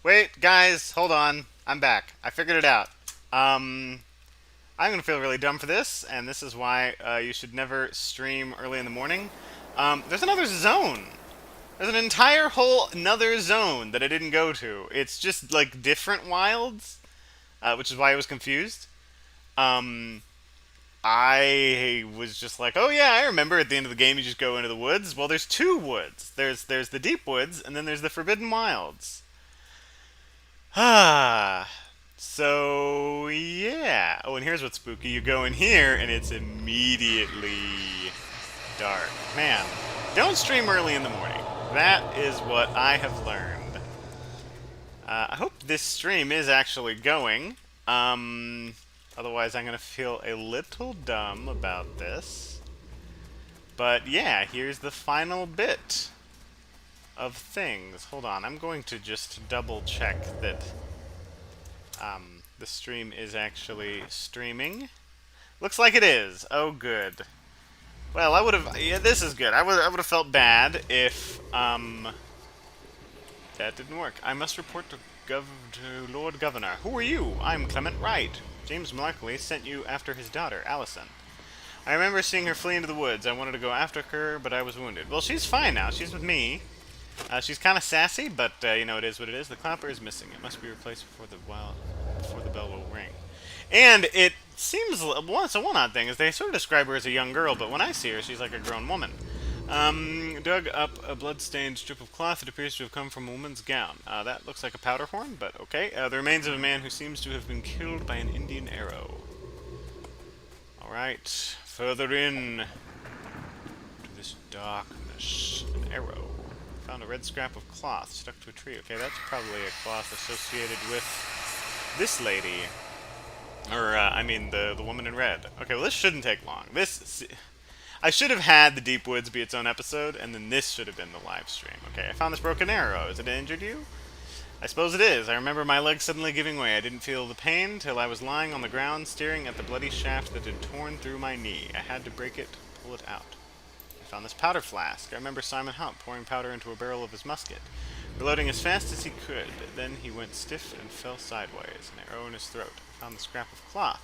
Wait, guys, hold on. I'm back. I figured it out. I'm gonna feel really dumb for this, and this is why you should never stream early in the morning. There's another zone. There's an entire whole another zone that I didn't go to. It's just like different wilds, which is why I was confused. Um, I was just like, oh yeah, I remember at the end of the game you just go into the woods. Well, there's two woods. There's the deep woods, and then there's the forbidden wilds. Ah, so yeah. Oh, and here's what's spooky. You go in here, and it's immediately dark. Man, don't stream early in the morning. That is what I have learned. I hope this stream is actually going. Otherwise, I'm gonna feel a little dumb about this. But yeah, here's the final bit of things. Hold on, I'm going to just double check that the stream is actually streaming. Looks like it is. Oh, good. Well, I would have. Yeah, this is good. I would have felt bad if that didn't work. I must report to Lord Governor. Who are you? I'm Clement Wright. James Markley sent you after his daughter, Allison. I remember seeing her flee into the woods. I wanted to go after her, but I was wounded. Well, she's fine now. She's with me. She's kind of sassy, but you know, it is what it is. The clapper is missing. It must be replaced before the bell will ring. And it seems it's a one odd thing is they sort of describe her as a young girl, but when I see her, she's like a grown woman. Dug up a blood-stained strip of cloth that appears to have come from a woman's gown. That looks like a powder horn, but okay. The remains of a man who seems to have been killed by an Indian arrow. Alright, further in to this darkness, an arrow. Found a red scrap of cloth stuck to a tree. Okay, that's probably a cloth associated with this lady. Or, I mean, the woman in red. Okay, well, this shouldn't take long. I should have had the Deep Woods be its own episode, and then this should have been the live stream. Okay, I found this broken arrow. Has it injured you? I suppose it is. I remember my leg suddenly giving way. I didn't feel the pain till I was lying on the ground staring at the bloody shaft that had torn through my knee. I had to break it to pull it out. I found this powder flask. I remember Simon Hump pouring powder into a barrel of his musket, reloading as fast as he could. Then he went stiff and fell sideways, an arrow in his throat. I found the scrap of cloth.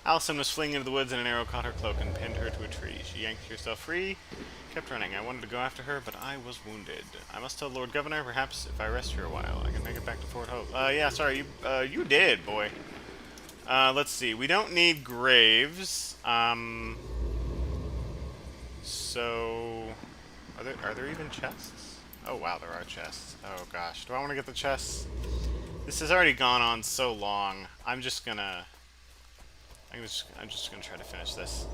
Allison was fleeing into the woods and an arrow caught her cloak and pinned her to a tree. She yanked herself free, kept running. I wanted to go after her, but I was wounded. I must tell Lord Governor, perhaps if I rest here a while, I can make it back to Fort Hope. Yeah, sorry, you did, boy. Let's see. We don't need graves. So, are there even chests? Oh wow, there are chests. Oh gosh, do I want to get the chests? This has already gone on so long. I'm just gonna try to finish this.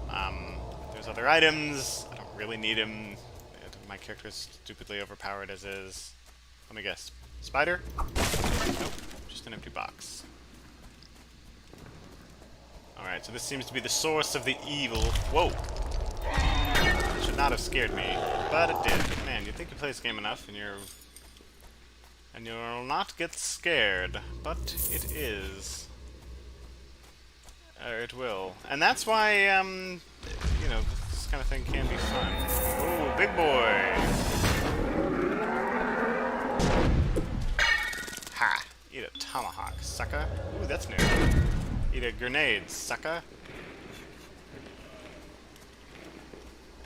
There's other items. I don't really need them. My character is stupidly overpowered as is. Let me guess. Spider? Nope. Just an empty box. Alright, so this seems to be the source of the evil. Whoa! It should not have scared me, but it did. Man, you think you play this game enough and you'll not get scared, but it is. Or it will. And that's why, you know, this kind of thing can be fun. Oh, big boy! Ha! Eat a tomahawk, sucker. Ooh, that's new. Eat a grenade, sucker.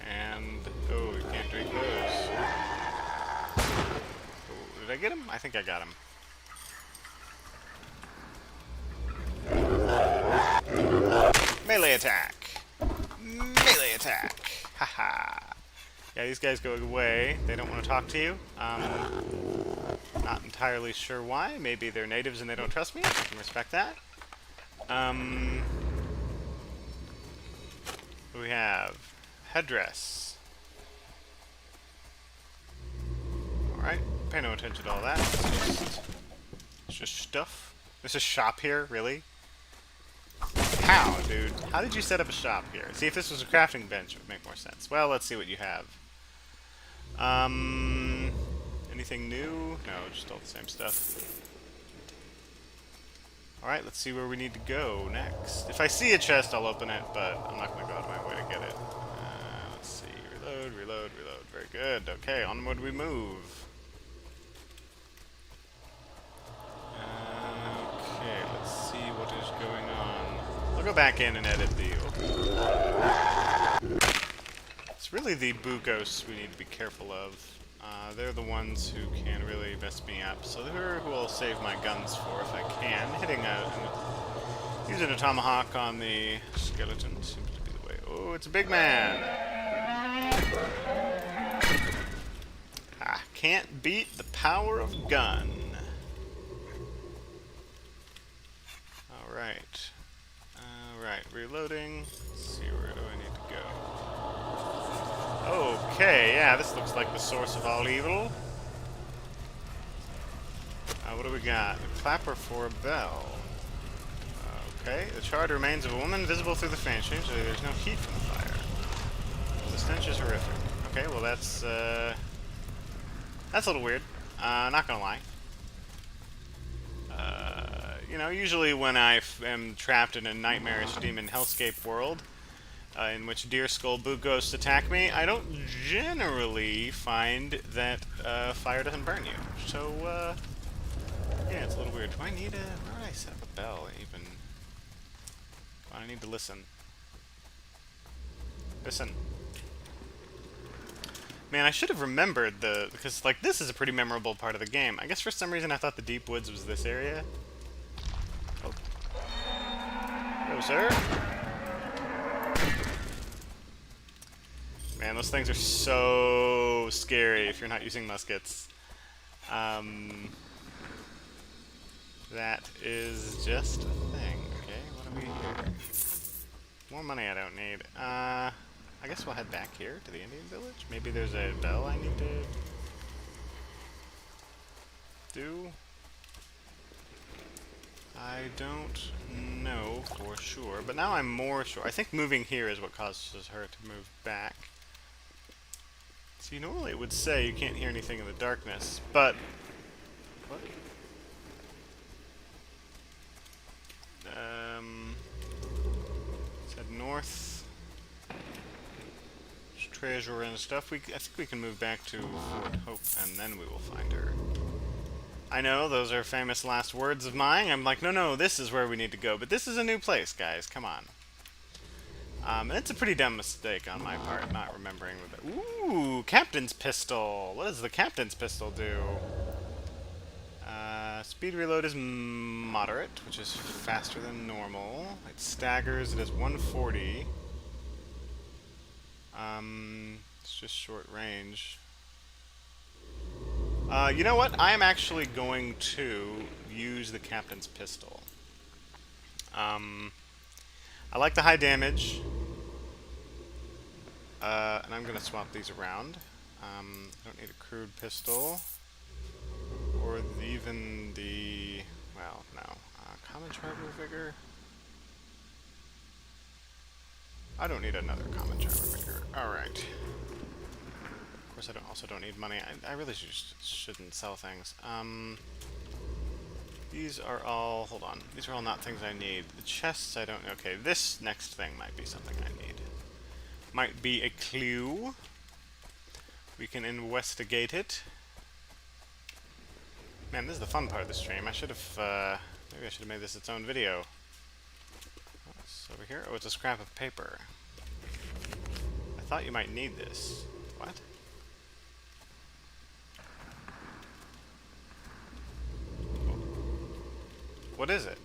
And, oh, you can't drink those. Oh, did I get him? I think I got him. Melee attack! Melee attack! Haha! Yeah, these guys go away. They don't want to talk to you. Not entirely sure why. Maybe they're natives and they don't trust me. I can respect that. What do we have? Headdress. Alright, pay no attention to all that. It's just stuff. There's a shop here, really? How, dude? How did you set up a shop here? See, if this was a crafting bench, it would make more sense. Well, let's see what you have. Anything new? No, just all the same stuff. Alright, let's see where we need to go next. If I see a chest, I'll open it, but I'm not going to go out of my way to get it. Let's see. Reload, reload, reload. Very good. Okay, onward we move. back in and edit the... It's really the boo ghosts we need to be careful of. They're the ones who can really mess me up. So they're who I'll save my guns for if I can. Using a tomahawk on the skeleton seems to be the way. Oh, it's a big man! Can't beat the power of gun. Alright. Alright, reloading. Let's see, where do I need to go? Okay, yeah, this looks like the source of all evil. What do we got? A clapper for a bell. Okay, the charred remains of a woman visible through the fan change. There's no heat from the fire. The stench is horrific. Okay, well that's a little weird. Not gonna lie. You know, usually when I am trapped in a nightmarish demon hellscape world, in which deer skull boo ghosts attack me, I don't generally find that fire doesn't burn you. So, yeah, it's a little weird. Do I need where would I set up a bell, even? I need to listen. Listen. Man, I should have remembered because, like, this is a pretty memorable part of the game. I guess for some reason I thought the deep woods was this area. Oh. Hello, sir. Man, those things are so scary if you're not using muskets. That is just a thing. Okay, what do we here? More money I don't need. I guess we'll head back here to the Indian village. Maybe there's a bell I need to do. I don't know for sure, but now I'm more sure. I think moving here is what causes her to move back. See, normally it would say you can't hear anything in the darkness, but... What? Let's head north. There's treasure and stuff. I think we can move back to Fort Hope, and then we will find her. I know, those are famous last words of mine. I'm like, no, this is where we need to go. But this is a new place, guys. Come on. And it's a pretty dumb mistake on my part, not remembering. Ooh, Captain's Pistol. What does the Captain's Pistol do? Speed reload is moderate, which is faster than normal. It staggers. It has 140. It's just short range. You know what? I am actually going to use the Captain's Pistol. I like the high damage. And I'm going to swap these around. I don't need a crude pistol. Or even the... well, no. Common Charger Vigor? I don't need another Common Charger Vigor. Alright. Of course, I also don't need money. I really shouldn't sell things. These are all... hold on. These are all not things I need. The chests, I don't... okay, this next thing might be something I need. Might be a clue. We can investigate it. Man, this is the fun part of the stream. I should have... maybe I should have made this its own video. What's over here? Oh, it's a scrap of paper. I thought you might need this. What? What is it?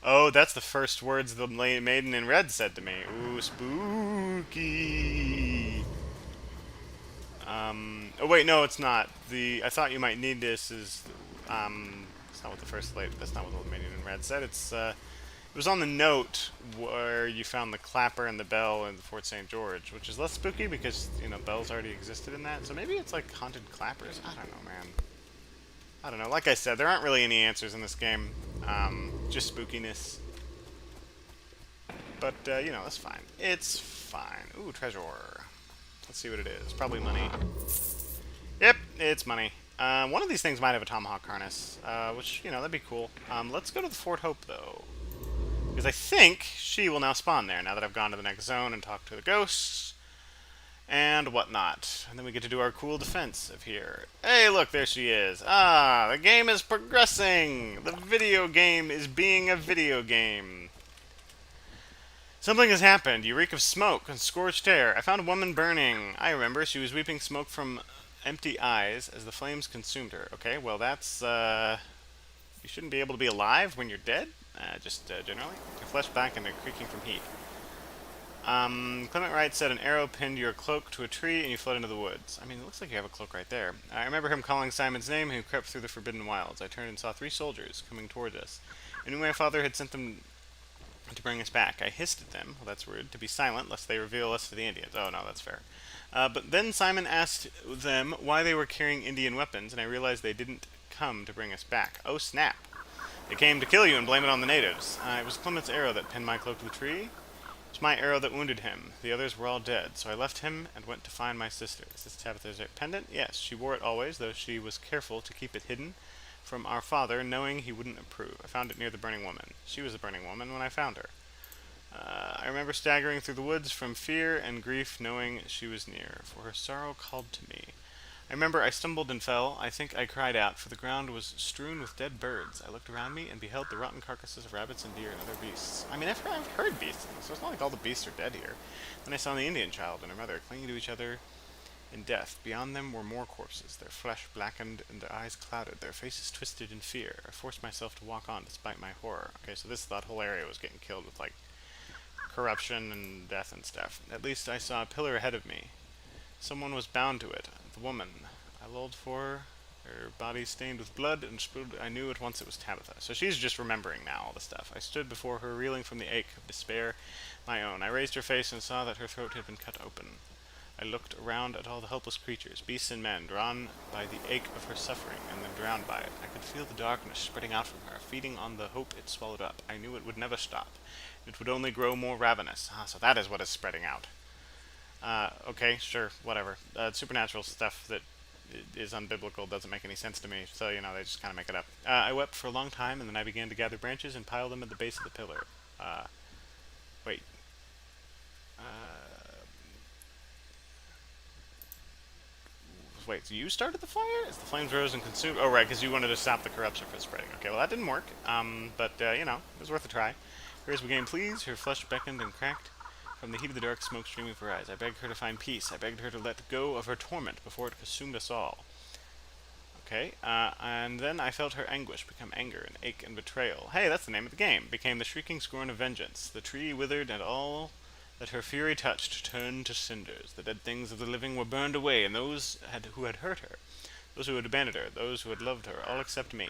Oh, that's the first words the maiden in red said to me. Ooh, spooky. Oh wait, no, it's not. I thought you might need this is, it's not what that's not what the maiden in red said. It was on the note where you found the clapper and the bell in Fort St. George, which is less spooky because, you know, bells already existed in that. So maybe it's like haunted clappers. I don't know, man. I don't know. Like I said, there aren't really any answers in this game. Just spookiness. But, you know, that's fine. It's fine. Ooh, treasure. Let's see what it is. Probably money. Yep, it's money. One of these things might have a tomahawk harness, which, you know, that'd be cool. Let's go to the Fort Hope, though. Because I think she will now spawn there, now that I've gone to the next zone and talked to the ghosts and whatnot. And then we get to do our cool defense of here. Hey, look, there she is. Ah, the game is progressing. The video game is being a video game. Something has happened. You reek of smoke and scorched air. I found a woman burning. I remember. She was weeping smoke from empty eyes as the flames consumed her. Okay, well, you shouldn't be able to be alive when you're dead. Just generally. Your flesh back and creaking from heat. Clement Wright said an arrow pinned your cloak to a tree and you fled into the woods. I mean, it looks like you have a cloak right there. I remember him calling Simon's name who crept through the forbidden wilds. I turned and saw 3 soldiers coming toward us. I knew my father had sent them to bring us back. I hissed at them, well, that's rude, to be silent lest they reveal us to the Indians. Oh, no, that's fair. But then Simon asked them why they were carrying Indian weapons, and I realized they didn't come to bring us back. Oh, snap. They came to kill you and blame it on the natives. It was Clement's arrow that pinned my cloak to the tree. It was my arrow that wounded him. The others were all dead, so I left him and went to find my sister. Is this Tabitha's pendant? Yes, she wore it always, though she was careful to keep it hidden from our father, knowing he wouldn't approve. I found it near the burning woman. She was the burning woman when I found her. I remember staggering through the woods from fear and grief, knowing she was near, for her sorrow called to me. I remember I stumbled and fell. I think I cried out, for the ground was strewn with dead birds. I looked around me and beheld the rotten carcasses of rabbits and deer and other beasts. I mean, I've heard beasts, so it's not like all the beasts are dead here. Then I saw the Indian child and her mother clinging to each other in death. Beyond them were more corpses, their flesh blackened and their eyes clouded, their faces twisted in fear. I forced myself to walk on despite my horror. Okay, so that whole area was getting killed with, like, corruption and death and stuff. At least I saw a pillar ahead of me. Someone was bound to it. The woman. I lulled for her body stained with blood and spilled. I knew at once it was Tabitha. So she's just remembering now all the stuff. I stood before her, reeling from the ache of despair, my own. I raised her face and saw that her throat had been cut open. I looked around at all the helpless creatures, beasts and men, drawn by the ache of her suffering and then drowned by it. I could feel the darkness spreading out from her, feeding on the hope it swallowed up. I knew it would never stop. It would only grow more ravenous. So that is what is spreading out. Okay, sure, whatever. Supernatural stuff that is unbiblical doesn't make any sense to me, so, they just kind of make it up. I wept for a long time, and then I began to gather branches and pile them at the base of the pillar. Wait. Wait, so you started the fire? As the flames rose and consumed... Oh, right, because you wanted to stop the corruption from spreading. Okay, well, that didn't work. But, it was worth a try. Hers became pleased, her flesh beckoned and cracked from the heat of the dark smoke streaming from her eyes. I begged her to find peace. I begged her to let go of her torment before it consumed us all. Okay, and then I felt her anguish become anger and ache and betrayal. Hey, that's the name of the game. Became the shrieking scorn of vengeance. The tree withered and all that her fury touched turned to cinders. The dead things of the living were burned away, and those who had hurt her, those who had abandoned her, those who had loved her, all except me.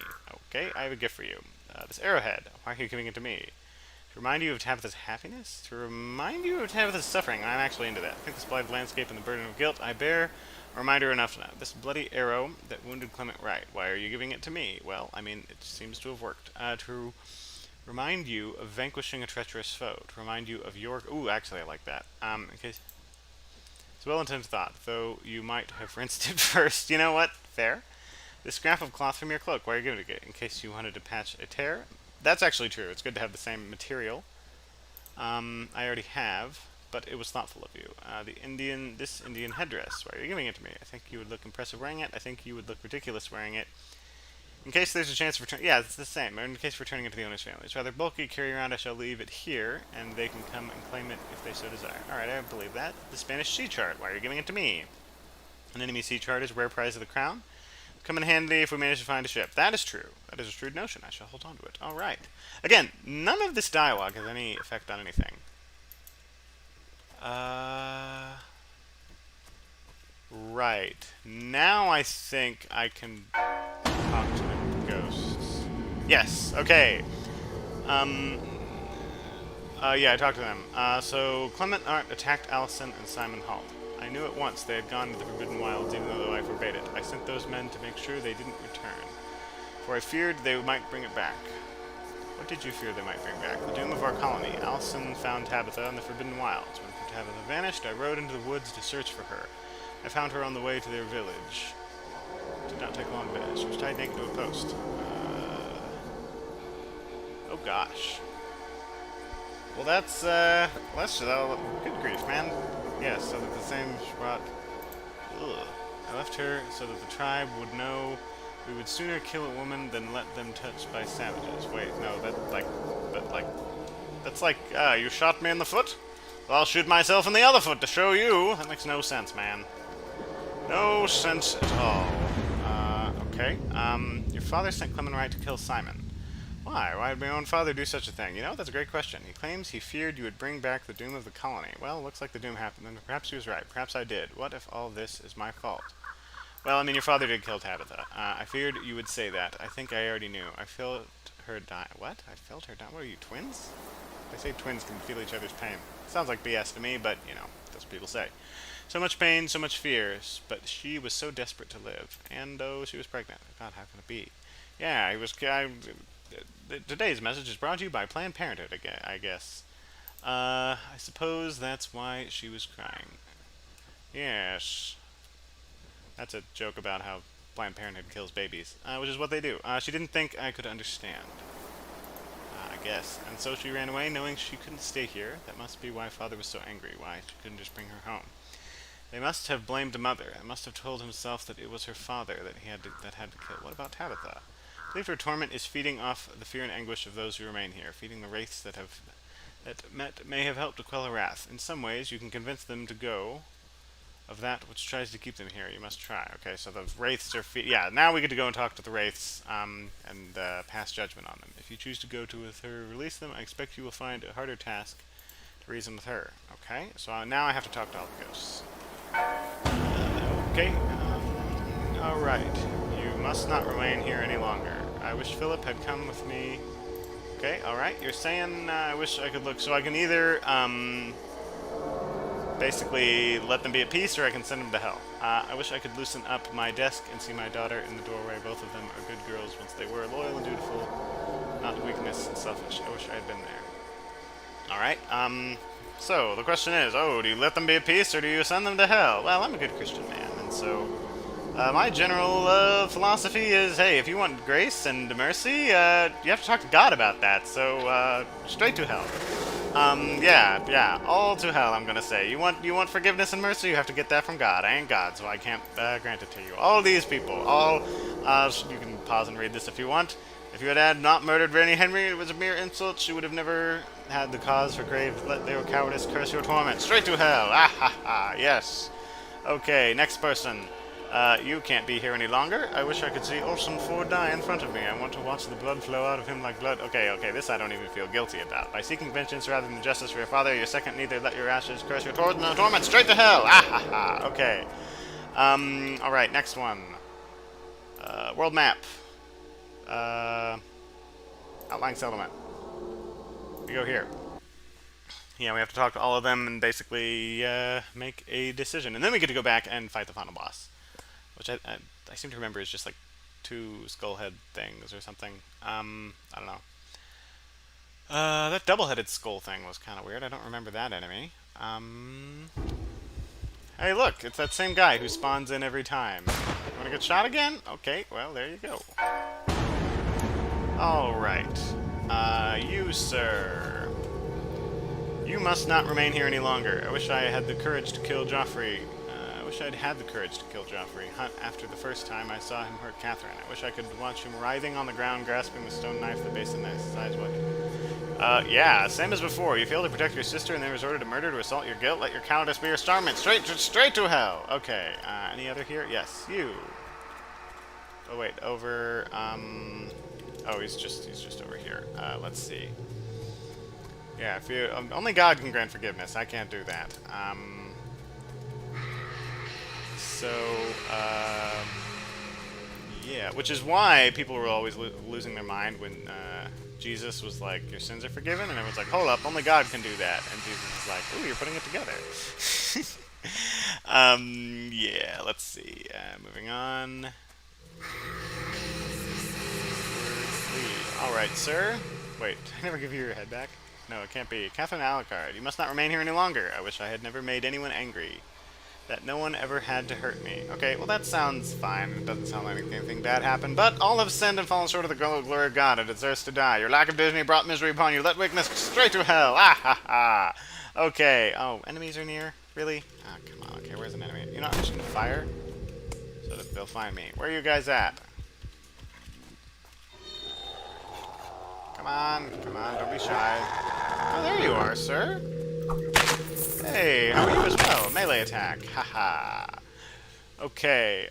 Okay, I have a gift for you. This arrowhead. Why are you giving it to me? To remind you of Tabitha's happiness? To remind you of Tabitha's suffering? I'm actually into that. I think this blighted landscape and the burden of guilt I bear a reminder enough now. This bloody arrow that wounded Clement Wright. Why are you giving it to me? Well, I mean, it seems to have worked. To remind you of vanquishing a treacherous foe. To remind you of your... Ooh, actually, I like that. In case... It's a well-intended thought, though you might have rinsed it first. You know what? Fair. This scrap of cloth from your cloak. Why are you giving it? In case you wanted to patch a tear. That's actually true. It's good to have the same material. I already have, but it was thoughtful of you. This Indian headdress. Why are you giving it to me? I think you would look impressive wearing it. I think you would look ridiculous wearing it. In case there's a chance of return... Yeah, it's the same. In case of returning it to the owner's family. It's rather bulky. Carry around. I shall leave it here, and they can come and claim it if they so desire. Alright, I believe that. The Spanish sea chart. Why are you giving it to me? An enemy sea chart is a rare prize of the crown. Come in handy if we manage to find a ship. That is true. That is a shrewd notion. I shall hold on to it. Alright. Again, none of this dialogue has any effect on anything. Right. Now I think I can talk to the ghosts. Yes, okay. Yeah, I talked to them. So Clement Art attacked Allison and Simon Halt. I knew at once they had gone to the Forbidden Wilds, even though the wife forbade it. I sent those men to make sure they didn't return, for I feared they might bring it back. What did you fear they might bring back? The doom of our colony. Allison found Tabitha in the Forbidden Wilds. When Tabitha vanished, I rode into the woods to search for her. I found her on the way to their village. It did not take long to finish. She was tied naked to a post. Oh gosh. Well, that's good grief, man. Yes, so that the same brought... Ugh. I left her so that the tribe would know we would sooner kill a woman than let them touched by savages. Wait, no, That's like, you shot me in the foot? Well, I'll shoot myself in the other foot to show you. That makes no sense, man. No sense at all. Okay. Your father sent Clement Wright to kill Simon. Why? Why did my own father do such a thing? You know, that's a great question. He claims he feared you would bring back the doom of the colony. Well, looks like the doom happened, and perhaps he was right. Perhaps I did. What if all this is my fault? Well, I mean, your father did kill Tabitha. I feared you would say that. I think I already knew. I felt her die. What? I felt her die. What are you, twins? They say twins can feel each other's pain. Sounds like BS to me, but, you know, that's what people say. So much pain, so much fear, but she was so desperate to live. And, oh, she was pregnant. God, how can it be? Yeah, he was... today's message is brought to you by Planned Parenthood, I guess. I suppose that's why she was crying. Yes. That's a joke about how Planned Parenthood kills babies, which is what they do. She didn't think I could understand. I guess. And so she ran away, knowing she couldn't stay here. That must be why Father was so angry, why she couldn't just bring her home. They must have blamed Mother. They must have told himself that it was her father that had to kill. What about Tabitha? I believe her torment is feeding off the fear and anguish of those who remain here, feeding the wraiths that may have helped to quell her wrath. In some ways, you can convince them to go of that which tries to keep them here. You must try. Okay, so the wraiths are yeah, now we get to go and talk to the wraiths and pass judgment on them. If you choose to go to with her, release them, I expect you will find a harder task to reason with her. Okay, so now I have to talk to all the ghosts. Okay, alright. You must not remain here any longer. I wish Philip had come with me. Okay, alright. You're saying I wish I could look. So I can either, basically let them be at peace, or I can send them to hell. I wish I could loosen up my desk and see my daughter in the doorway. Both of them are good girls once they were, loyal and dutiful, not weakness and selfish. I wish I had been there. Alright, so the question is, do you let them be at peace, or do you send them to hell? Well, I'm a good Christian man, and so my general philosophy is, hey, if you want grace and mercy, you have to talk to God about that, so straight to hell. Yeah, all to hell, I'm gonna say. You want forgiveness and mercy, you have to get that from God. I ain't God, so I can't grant it to you. All these people, you can pause and read this if you want. If you had not murdered Granny Henry, it was a mere insult. She would have never had the cause for grave. Let their cowardice curse your torment. Straight to hell. Ah ha ha. Yes. Okay, next person. You can't be here any longer. I wish I could see Orson Ford die in front of me. I want to watch the blood flow out of him like blood. Okay, this I don't even feel guilty about. By seeking vengeance rather than justice for your father, your second neither let your ashes curse your torment. Straight to hell. Ah ha ha. Okay. Alright, next one. World map. Outlying settlement. We go here. Yeah, we have to talk to all of them and basically make a decision. And then we get to go back and fight the final boss. Which I seem to remember is just like 2 skull-head things or something. I don't know. That double-headed skull thing was kind of weird. I don't remember that enemy. Hey, look! It's that same guy who spawns in every time. You wanna get shot again? Okay, well, there you go. Alright. You, sir. You must not remain here any longer. I wish I had the courage to kill Joffrey. I wish I'd had the courage to kill Joffrey. After the first time I saw him hurt Catherine. I wish I could watch him writhing on the ground, grasping the stone knife that based in his size would. Yeah, same as before. You failed to protect your sister and then resorted to murder to assault your guilt. Let your cowardice be your starment. Straight to hell. Okay. Any other here? Yes, you. Oh wait, over. Oh, he's just over here. Let's see. Yeah, if you only God can grant forgiveness. I can't do that. Yeah, which is why people were always losing their mind when Jesus was like, your sins are forgiven, and everyone's like, hold up, only God can do that. And Jesus is like, ooh, you're putting it together. Yeah, let's see. Moving on. Alright, sir. Wait, did I never give you your head back? No, it can't be. Catherine Alucard, you must not remain here any longer. I wish I had never made anyone angry. That no one ever had to hurt me. Okay, well that sounds fine. It doesn't sound like anything bad happened. But all have sinned and fallen short of the glory of God and deserves to die. Your lack of dignity brought misery upon you. Let weakness straight to hell. Ah ha ha. Okay. Oh, enemies are near? Really? Ah, come on. Okay, where's an enemy? You're not just gonna fire? So that they'll find me. Where are you guys at? Come on, don't be shy. Oh, there you are, sir. Hey, how are you as well? Melee attack. Haha. Okay,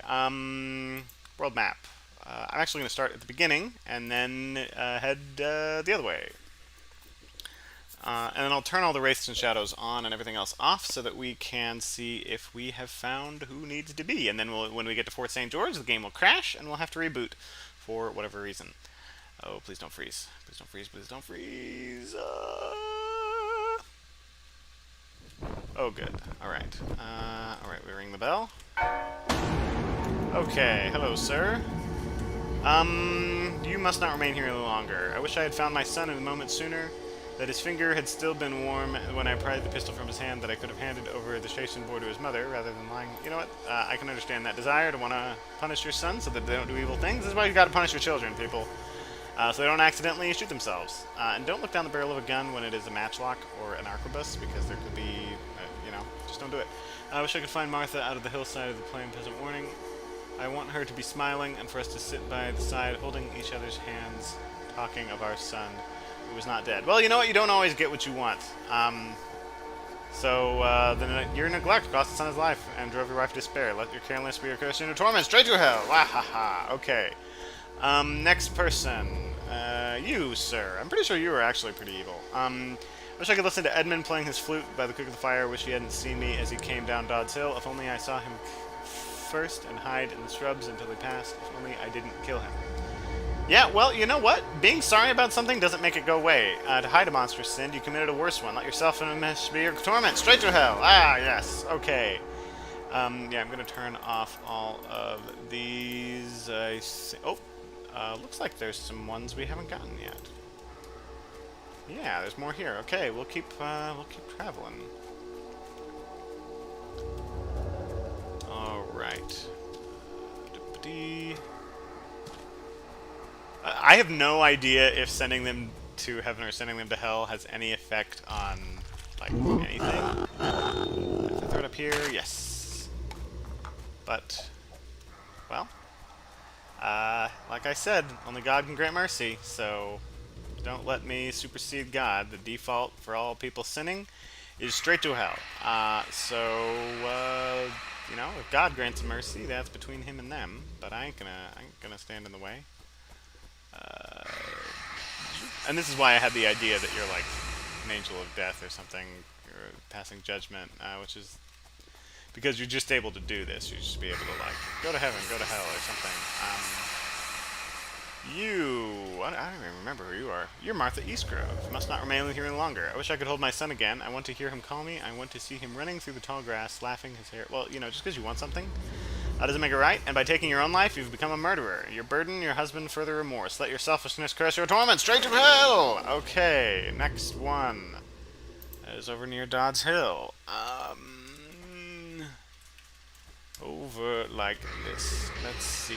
world map. I'm actually going to start at the beginning and then head the other way. And then I'll turn all the wraiths and shadows on and everything else off so that we can see if we have found who needs to be. And then when we get to Fort St. George, the game will crash and we'll have to reboot for whatever reason. Oh, please don't freeze. Please don't freeze. Please don't freeze. Oh, good. Alright. Alright, we ring the bell. Okay, hello, sir. You must not remain here any longer. I wish I had found my son in a moment sooner, that his finger had still been warm when I pried the pistol from his hand, that I could have handed over the station boy to his mother, rather than lying... You know what? I can understand that desire to want to punish your son so that they don't do evil things. This is why you gotta punish your children, people. So they don't accidentally shoot themselves. And don't look down the barrel of a gun when it is a matchlock or an arquebus, because there could be, you know, just don't do it. I wish I could find Martha out of the hillside of the plain peasant warning. I want her to be smiling and for us to sit by the side, holding each other's hands, talking of our son who was not dead. Well, you know what? You don't always get what you want. Your neglect cost the son his life and drove your wife to despair. Let your carelessness be your curse into torment. Straight to hell. Wahaha. Okay. Next person. You, sir. I'm pretty sure you were actually pretty evil. Wish I could listen to Edmund playing his flute by the cook of the fire. Wish he hadn't seen me as he came down Dodds Hill. If only I saw him first and hide in the shrubs until he passed. If only I didn't kill him. Yeah, well, you know what? Being sorry about something doesn't make it go away. To hide a monstrous sin, you committed a worse one. Let yourself and a mess be your torment. Straight to hell. Ah, yes. Okay. Yeah, I'm going to turn off all of these. Looks like there's some ones we haven't gotten yet. Yeah, there's more here. Okay, we'll keep traveling. All right. I have no idea if sending them to heaven or sending them to hell has any effect on, like, anything. If I throw it up here, yes. But, well, like I said, only God can grant mercy, so don't let me supersede God. The default for all people sinning is straight to hell. You know, if God grants mercy, that's between him and them, but I ain't gonna stand in the way. And this is why I had the idea that you're like an angel of death or something, or passing judgment, which is because you're just able to do this. You just be able to, like, go to heaven, go to hell, or something. I don't even remember who you are. You're Martha Eastgrove. You must not remain here any longer. I wish I could hold my son again. I want to hear him call me. I want to see him running through the tall grass, laughing his hair. Well, you know, just because you want something doesn't make it right. And by taking your own life, you've become a murderer. Your burden, your husband, further remorse. Let your selfishness curse your torment. Straight to hell! Okay, next one. That is over near Dodds Hill. Over like this. Let's see.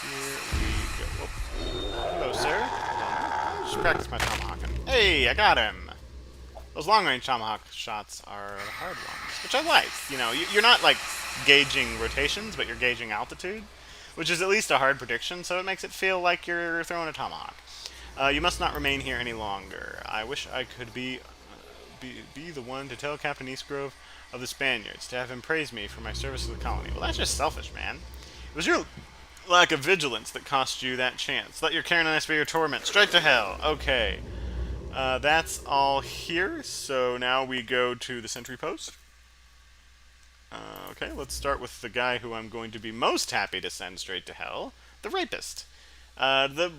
Here we go. Oh. Hello, sir. Just practice my tomahawking. Hey, I got him. Those long-range tomahawk shots are the hard ones, which I like. You know, you're not, like, gauging rotations, but you're gauging altitude, which is at least a hard prediction, so it makes it feel like you're throwing a tomahawk. You must not remain here any longer. I wish I could be the one to tell Captain Eastgrove of the Spaniards, to have him praise me for my service to the colony. Well, that's just selfish, man. It was your lack of vigilance that cost you that chance. Let your carelessness be your torment. Straight to hell. Okay. That's all here, so now we go to the sentry post. Okay, let's start with the guy who I'm going to be most happy to send straight to hell, the rapist. The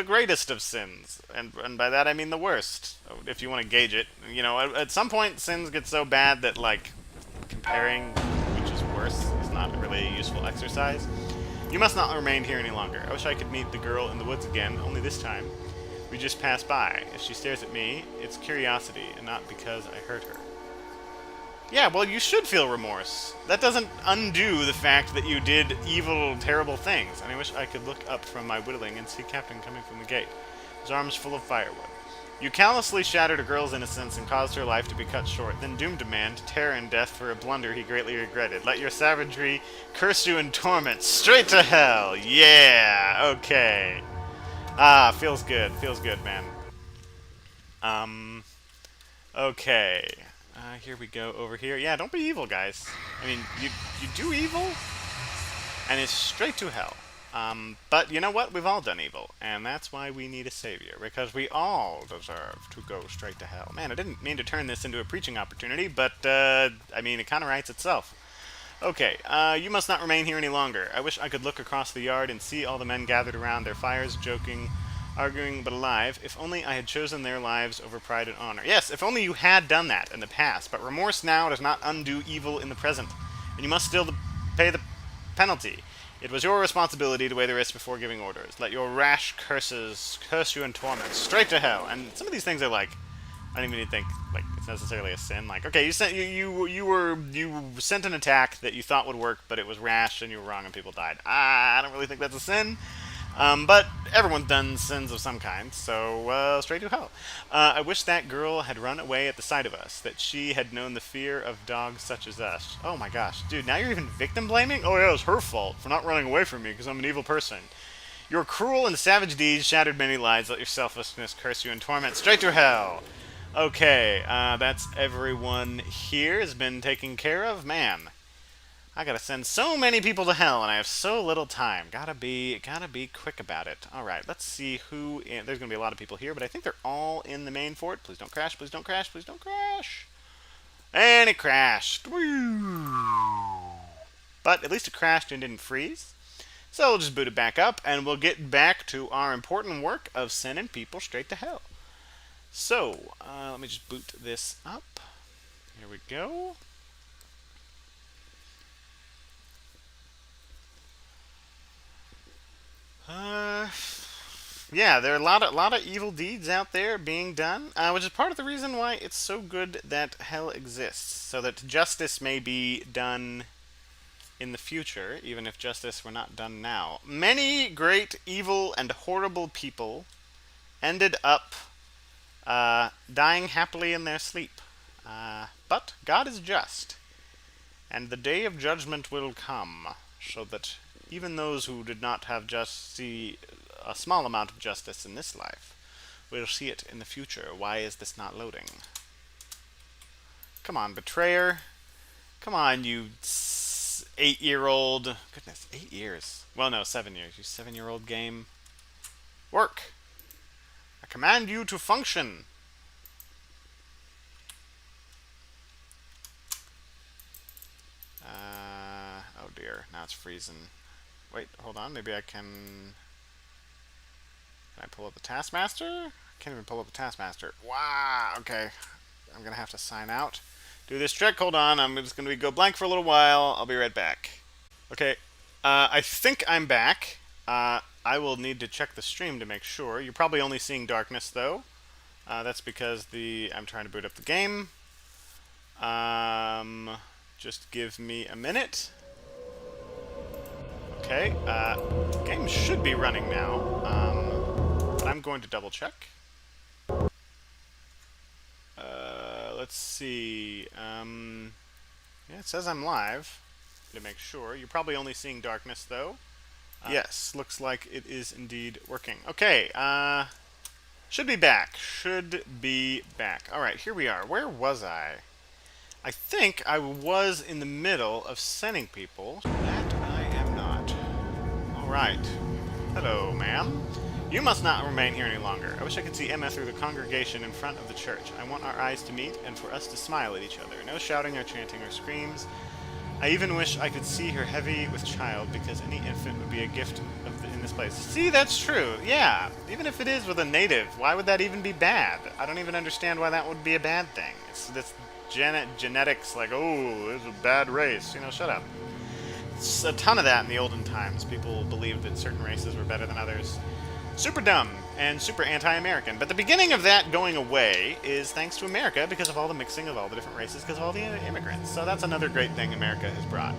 greatest of sins, and by that I mean the worst, if you want to gauge it. You know, at some point sins get so bad that, like, comparing which is worse is not really a useful exercise. You must not remain here any longer. I wish I could meet the girl in the woods again, only this time we just pass by. If she stares at me, it's curiosity, and not because I hurt her. Yeah, well, you should feel remorse. That doesn't undo the fact that you did evil, terrible things. And I wish I could look up from my whittling and see Captain coming from the gate, his arms full of firewood. You callously shattered a girl's innocence and caused her life to be cut short, then doomed a man to terror and death for a blunder he greatly regretted. Let your savagery curse you in torment. Straight to hell! Yeah! Okay. Ah, feels good. Feels good, man. Okay. Here we go over here. Yeah, don't be evil, guys. I mean, you do evil, and it's straight to hell. But you know what? We've all done evil, and that's why we need a savior, because we all deserve to go straight to hell. Man, I didn't mean to turn this into a preaching opportunity, but, I mean, it kind of writes itself. Okay, you must not remain here any longer. I wish I could look across the yard and see all the men gathered around their fires, joking, arguing, but alive. If only I had chosen their lives over pride and honor. Yes, if only you had done that in the past, but remorse now does not undo evil in the present, and you must still pay the penalty. It was your responsibility to weigh the risks before giving orders. Let your rash curses curse you in torment, straight to hell. And some of these things are like, I don't even think like it's necessarily a sin. Like, okay, you sent an attack that you thought would work, but it was rash and you were wrong and people died. I don't really think that's a sin. But everyone's done sins of some kind, so straight to hell. I wish that girl had run away at the sight of us, that she had known the fear of dogs such as us. Oh my gosh, dude, now you're even victim blaming? Oh yeah, it was her fault for not running away from me because I'm an evil person. Your cruel and savage deeds shattered many lives. Let your selfishness curse you in torment. Straight to hell. Okay, that's everyone here has been taken care of. Man, I gotta send so many people to hell, and I have so little time. Gotta be quick about it. All right, let's see who. There's gonna be a lot of people here, but I think they're all in the main fort. Please don't crash. Please don't crash. Please don't crash. And it crashed. Woo! But at least it crashed and didn't freeze. So we'll just boot it back up, and we'll get back to our important work of sending people straight to hell. So let me just boot this up. Here we go. Yeah, there are a lot of evil deeds out there being done, which is part of the reason why it's so good that hell exists, so that justice may be done in the future, even if justice were not done now. Many great, evil, and horrible people ended up dying happily in their sleep. But God is just, and the day of judgment will come, so that even those who did not have just see a small amount of justice in this life will see it in the future. Why is this not loading? Come on, betrayer. Come on, you 8-year-old. Goodness, 8 years. Well, no, 7 years. You 7-year-old game. Work. I command you to function. Oh dear, now it's freezing. Wait, hold on, maybe I can... Can I pull up the Taskmaster? I can't even pull up the Taskmaster. Wow, okay. I'm gonna have to sign out. Do this trick, hold on, I'm just gonna go blank for a little while. I'll be right back. Okay, I think I'm back. I will need to check the stream to make sure. You're probably only seeing darkness, though. That's because I'm trying to boot up the game. Just give me a minute. Okay, the game should be running now, but I'm going to double check. Let's see, yeah, it says I'm live, to make sure. You're probably only seeing darkness, though. Yes, looks like it is indeed working. Okay, should be back. Alright, here we are. Where was I? I think I was in the middle of sending people. That I am not. Alright. Hello, ma'am. You must not remain here any longer. I wish I could see Emma through the congregation in front of the church. I want our eyes to meet and for us to smile at each other. No shouting or chanting or screams. I even wish I could see her heavy with child, because any infant would be a gift in this place. See, that's true. Yeah, even if it is with a native, why would that even be bad? I don't even understand why that would be a bad thing. It's this genetics, like, oh, it's a bad race. You know, shut up. It's a ton of that in the olden times. People believed that certain races were better than others. Super dumb and super anti-American. But the beginning of that going away is thanks to America, because of all the mixing of all the different races, because of all the immigrants. So that's another great thing America has brought.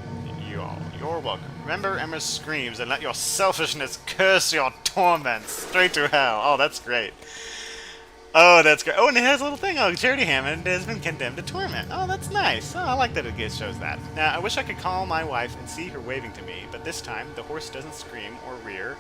You all. You're welcome. Remember Emma's screams and let your selfishness curse your torments straight to hell. Oh, that's great. Oh, that's great. Oh, and it has a little thing. Oh, Charity Hammond has been condemned to torment. Oh, that's nice. Oh, I like that it shows that. Now, I wish I could call my wife and see her waving to me, but this time the horse doesn't scream or rear,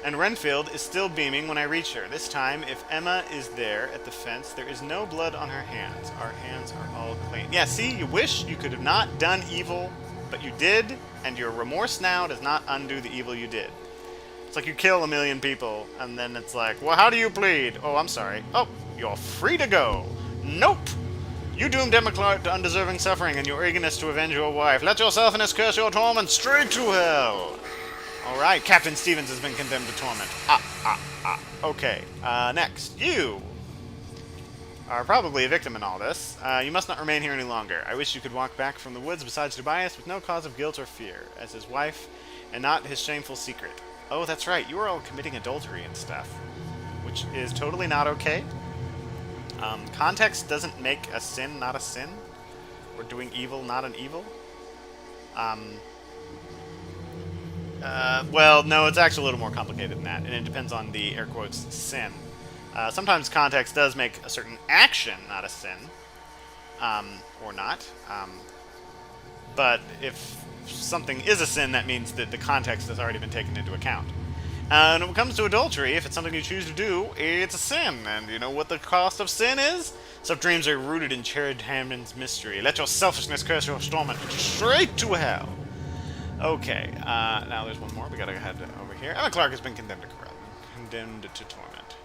and Renfield is still beaming when I reach her. This time, if Emma is there at the fence, there is no blood on her hands. Our hands are all clean. Yeah, see, you wish you could have not done evil, but you did, and your remorse now does not undo the evil you did. It's like you kill a million people, and then it's like, well, how do you plead? Oh, I'm sorry. Oh, you're free to go. Nope. You doomed Emma Clark to undeserving suffering and your eagerness to avenge your wife. Let your selfishness curse your torment straight to hell. All right, Captain Stevens has been condemned to torment. Okay, next. You are probably a victim in all this. You must not remain here any longer. I wish you could walk back from the woods beside Tobias with no cause of guilt or fear, as his wife, and not his shameful secret. Oh, that's right. You are all committing adultery and stuff, which is totally not okay. Context doesn't make a sin not a sin, or doing evil not an evil. Well, no, it's actually a little more complicated than that, and it depends on the air quotes sin. Sometimes context does make a certain action not a sin, or not. But if something is a sin, that means that the context has already been taken into account. And when it comes to adultery, if it's something you choose to do, it's a sin. And you know what the cost of sin is? Some dreams are rooted in Charity Hammond's mystery. Let your selfishness curse your torment straight to hell. Okay, now there's one more. We gotta head over here. Emma Clark has been condemned to torment.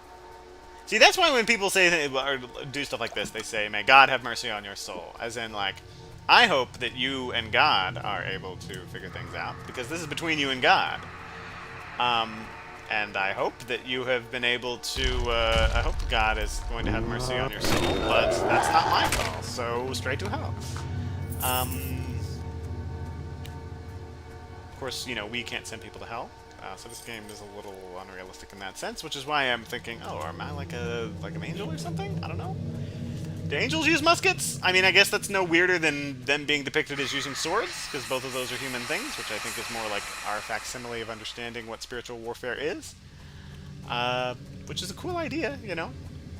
See, that's why when people say or do stuff like this, they say, "May God have mercy on your soul," as in like, I hope that you and God are able to figure things out, because this is between you and God. And I hope that you have been able to, I hope God is going to have mercy on your soul, but that's not my call, so straight to hell. Of course, you know, we can't send people to hell, so this game is a little unrealistic in that sense, which is why I'm thinking, oh, am I like an angel or something? I don't know. Do angels use muskets? I mean, I guess that's no weirder than them being depicted as using swords, because both of those are human things, which I think is more like our facsimile of understanding what spiritual warfare is. Which is a cool idea, you know?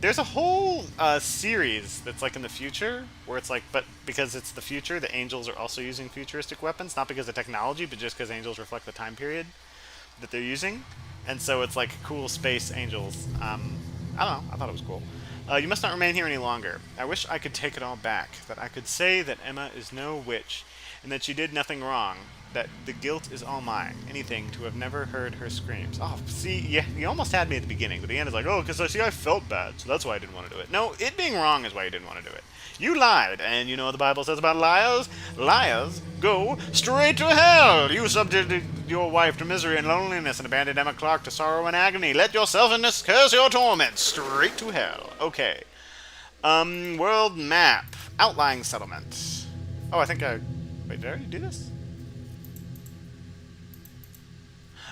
There's a whole series that's like in the future, where it's like, but because it's the future, the angels are also using futuristic weapons, not because of technology, but just because angels reflect the time period that they're using. And so it's like cool space angels. I don't know, I thought it was cool. You must not remain here any longer. I wish I could take it all back, that I could say that Emma is no witch, and that she did nothing wrong, that the guilt is all mine, anything to have never heard her screams. Oh, see, yeah, you almost had me at the beginning, but the end is like, oh, because I felt bad, so that's why I didn't want to do it. No, it being wrong is why you didn't want to do it. You lied, and you know what the Bible says about liars? Liars go straight to hell. You subjected your wife to misery and loneliness and abandoned Emma Clark to sorrow and agony. Let your selfishness curse your torment straight to hell. Okay. World map. Outlying settlement. Oh, I think I... Wait, did I already do this?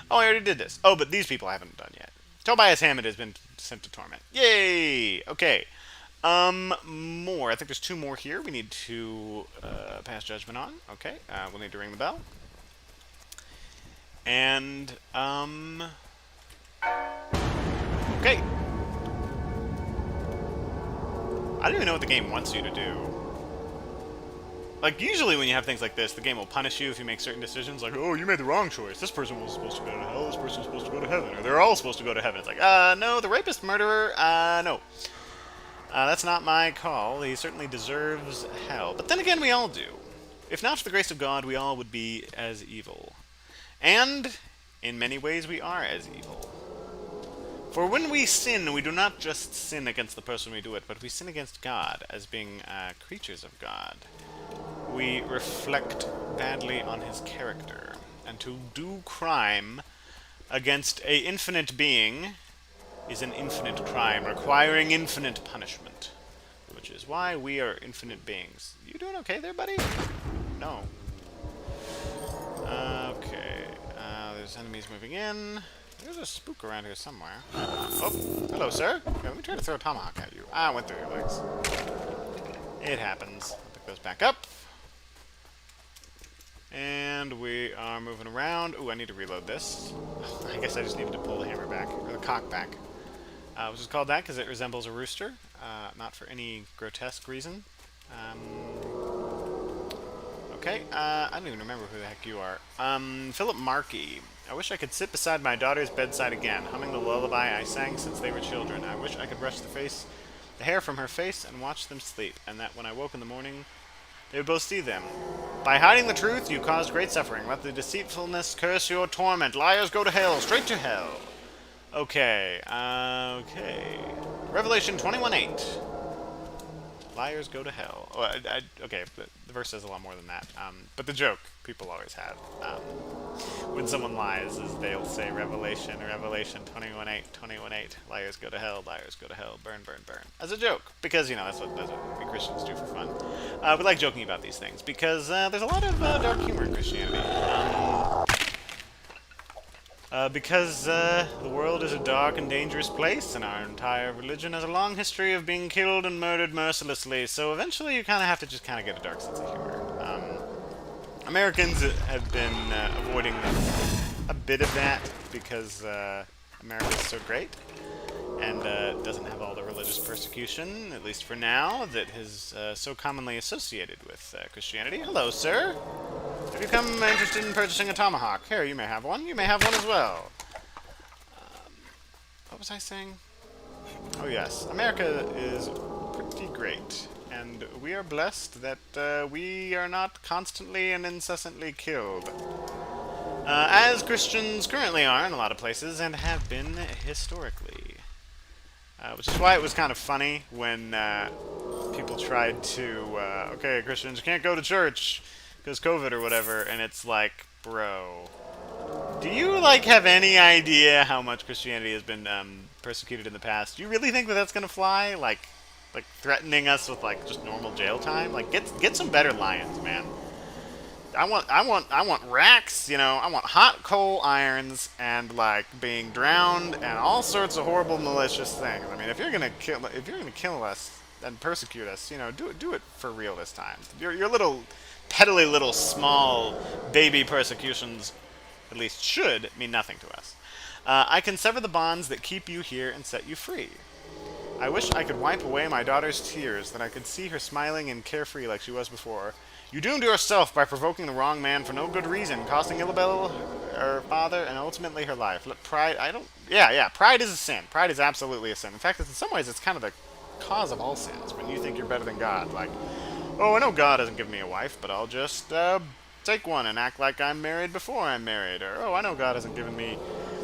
Oh, I already did this. Oh, but these people I haven't done yet. Tobias Hammond has been sent to torment. Yay! Okay. More. I think there's 2 more here we need to pass judgment on. Okay, we'll need to ring the bell. And, okay. I don't even know what the game wants you to do. Like, usually when you have things like this, the game will punish you if you make certain decisions. Like, oh, you made the wrong choice. This person was supposed to go to hell, this person's supposed to go to heaven. Or they're all supposed to go to heaven. It's like, no, the rapist murderer, no. That's not my call. He certainly deserves hell. But then again, we all do. If not for the grace of God, we all would be as evil. And, in many ways, we are as evil. For when we sin, we do not just sin against the person we do it, but we sin against God, as being creatures of God. We reflect badly on his character. And to do crime against a infinite being is an infinite crime, requiring infinite punishment. Which is why we are infinite beings. You doing okay there, buddy? No. Okay. There's enemies moving in. There's a spook around here somewhere. Oh, hello, sir. Okay, let me try to throw a tomahawk at you. I went through your legs. It happens. I'll pick those back up. And we are moving around. Ooh, I need to reload this. I guess I just needed to pull the hammer back, or the cock back. which is called that because it resembles a rooster, not for any grotesque reason. Okay, I don't even remember who the heck you are. Philip Markey. I wish I could sit beside my daughter's bedside again, humming the lullaby I sang since they were children. I wish I could brush the hair from her face, and watch them sleep, and that when I woke in the morning, they would both see them. By hiding the truth, you caused great suffering. Let the deceitfulness curse your torment. Liars go to hell, straight to hell. Okay, okay. Revelation 21:8. Liars go to hell. Oh, okay, the verse says a lot more than that. But the joke people always have when someone lies is they'll say Revelation 21:8, 21:8. Liars go to hell, burn, burn, burn. As a joke, because, that's what we Christians do for fun. We like joking about these things because there's a lot of dark humor in Christianity. Because the world is a dark and dangerous place, and our entire religion has a long history of being killed and murdered mercilessly, so eventually you kind of have to just kind of get a dark sense of humor. Americans have been avoiding a bit of that because America is so great, and doesn't have all the religious persecution, at least for now, that is so commonly associated with Christianity. Hello, sir! Have you come interested in purchasing a tomahawk? Here, you may have one. You may have one as well. What was I saying? Oh, yes. America is pretty great. And we are blessed that we are not constantly and incessantly killed. As Christians currently are in a lot of places and have been historically. Which is why it was kind of funny when people tried to, okay, Christians can't go to church because COVID or whatever, and it's like, bro, do you, have any idea how much Christianity has been persecuted in the past? Do you really think that that's gonna fly? Like threatening us with, just normal jail time? Get some better lions, man. I want racks, I want hot coal irons and, being drowned and all sorts of horrible malicious things. I mean, if you're gonna kill us and persecute us, do it for real this time. Your little peddly little small baby persecutions, at least should, mean nothing to us. I can sever the bonds that keep you here and set you free. I wish I could wipe away my daughter's tears, that I could see her smiling and carefree like she was before. You doomed yourself by provoking the wrong man for no good reason, costing Isabel her father and ultimately her life. Let pride, pride is a sin. Pride is absolutely a sin. In fact, in some ways, it's kind of the cause of all sins, when you think you're better than God. Oh, I know God hasn't given me a wife, but I'll just take one and act like I'm married before I'm married. Or, oh, I know God hasn't given me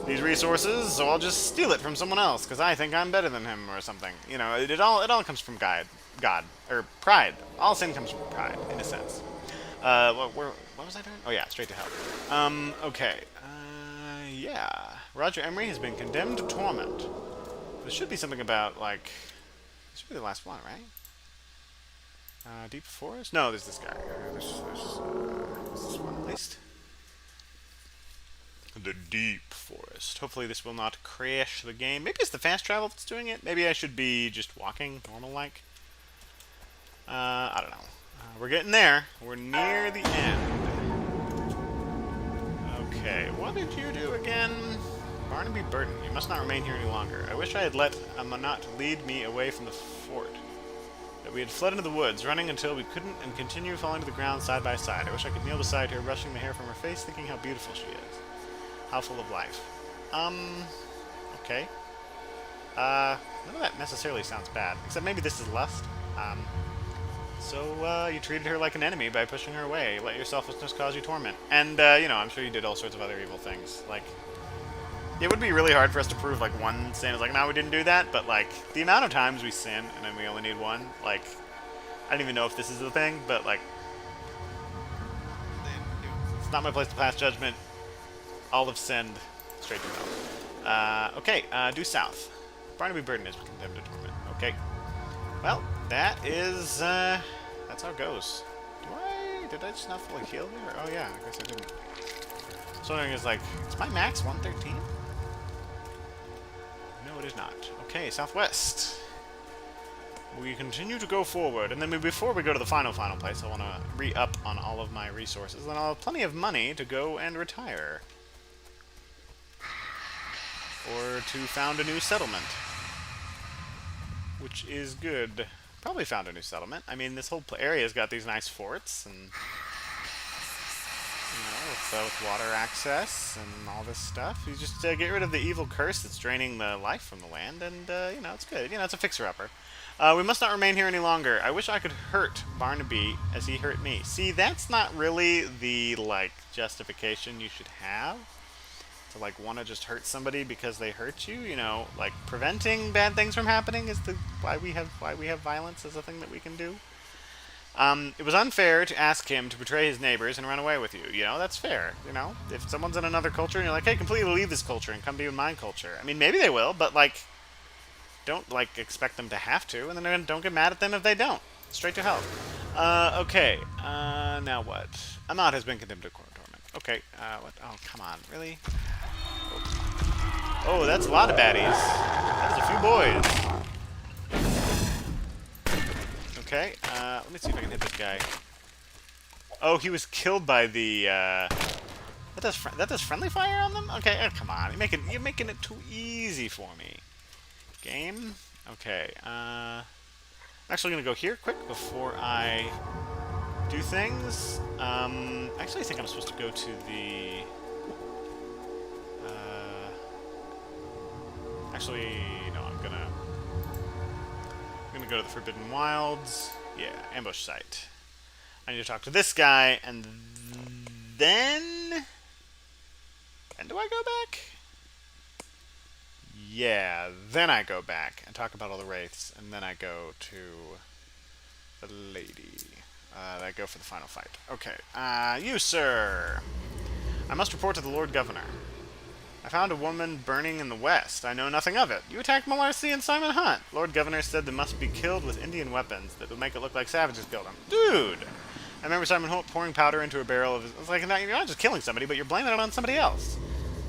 these resources, so I'll just steal it from someone else because I think I'm better than him or something. It all comes from God, or pride. All sin comes from pride, in a sense. What was I doing? Oh yeah, straight to hell. Okay. Yeah. Roger Emery has been condemned to torment. There should be something about, this should be the last one, right? Deep forest? No, there's this guy. There's this one at least. The deep forest. Hopefully this will not crash the game. Maybe it's the fast travel that's doing it. Maybe I should be just walking normal-like. I don't know. We're getting there. We're near the end. Okay, what did you do again? Barnaby Burton, you must not remain here any longer. I wish I had let Amanat lead me away from the fort. That we had fled into the woods, running until we couldn't, and continue falling to the ground side by side. I wish I could kneel beside her, brushing the hair from her face, thinking how beautiful she is. How full of life. Okay. None of that necessarily sounds bad, except maybe this is lust. So, you treated her like an enemy by pushing her away. Let your selfishness cause you torment. And, I'm sure you did all sorts of other evil things. It would be really hard for us to prove, one sin is no, we didn't do that, but, the amount of times we sin, and then we only need one, I don't even know if this is the thing, but, it's not my place to pass judgment. All have sinned. Straight to hell. Okay, due south. Barnaby Burton is condemned to torment. Okay. Well, that is, that's how it goes. Did I just not fully heal there? Oh yeah, I guess I didn't. So I'm wondering, is my max 113? No, it is not. Okay, southwest. We continue to go forward, and then before we go to the final place, I want to re-up on all of my resources, and I'll have plenty of money to go and retire. Or to found a new settlement. which is good. Probably found a new settlement. I mean, this whole area's got these nice forts and with water access and all this stuff. You just get rid of the evil curse that's draining the life from the land, and it's good. It's a fixer-upper. We must not remain here any longer. I wish I could hurt Barnaby as he hurt me. See, that's not really the justification you should have. To want to just hurt somebody because they hurt you. Preventing bad things from happening is why we have violence as a thing that we can do. It was unfair to ask him to betray his neighbors and run away with you. That's fair. If someone's in another culture and you're like, hey, completely leave this culture and come be in my culture. I mean, maybe they will, but don't expect them to have to, and then don't get mad at them if they don't. Straight to hell. Okay. Now what? Ahmad has been condemned to torment. Okay. What? Oh, come on. Really? Oh, that's a lot of baddies. That is a few boys. Okay. Let me see if I can hit this guy. Oh, he was killed by the. That does friendly fire on them? Okay. Oh, come on. You're making it too easy for me. Game. Okay. I'm actually gonna go here quick before I do things. I actually think I'm supposed to go to the. Actually, no. I'm gonna go to the Forbidden Wilds. Yeah, ambush site. I need to talk to this guy, and then do I go back? Yeah, then I go back and talk about all the wraiths, and then I go to the lady. I go for the final fight. Okay, you, sir. I must report to the Lord Governor. I found a woman burning in the west. I know nothing of it. You attacked Malarcy and Simon Hunt. Lord Governor said they must be killed with Indian weapons that would make it look like savages killed them. Dude! I remember Simon Hunt pouring powder into a barrel of his... It's like, you're not just killing somebody, but you're blaming it on somebody else.